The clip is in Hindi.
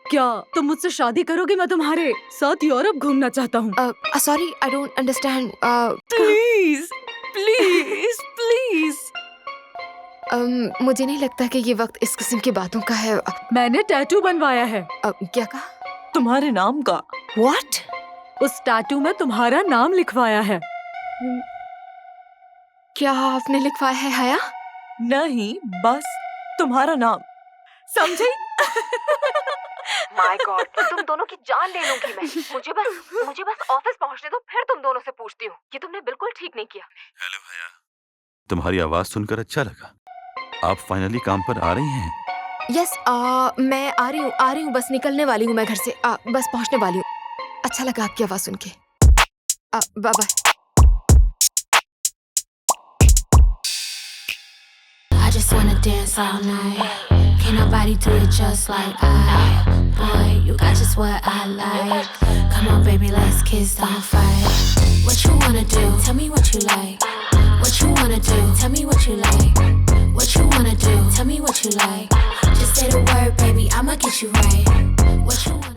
क्या तुम मुझसे शादी करोगे? मैं तुम्हारे साथ यूरोप घूमना चाहता हूँ। Sorry, I don't understand. Please please please. मुझे नहीं लगता कि ये वक्त इस किस्म की बातों का है। मैंने टैटू बनवाया है। क्या कहा? तुम्हारे नाम का? What? उस टैटू में तुम्हारा नाम लिखवाया है। क्या आपने लिखवाया है हया? नहीं, बस तुम्हारा नाम, समझी? माय गॉड, तुम दोनों की जान ले लूंगी मैं। मुझे बस ऑफिस पहुंचने दो, फिर तुम दोनों से पूछती हूँ। ये तुमने बिल्कुल ठीक नहीं किया। हेलो हया, तुम्हारी आवाज सुनकर अच्छा लगा। आप फाइनली काम पर आ रही हैं? यस, मैं आ रही हूँ, बस निकलने वाली हूँ मैं घर से। बस पहुंचने वाली हूँ। अच्छा लगा आपकी आवाज सुन के। Bye bye. I just wanna dance all night. Can't nobody do it just like I. Boy, you got just what I like. Come on, baby, let's kiss, don't fight. What you wanna do? Tell me what you like. What you wanna do? Tell me what you like. What you wanna do? Tell me what you like. Just say the word, baby, I'ma get you right. What you wanna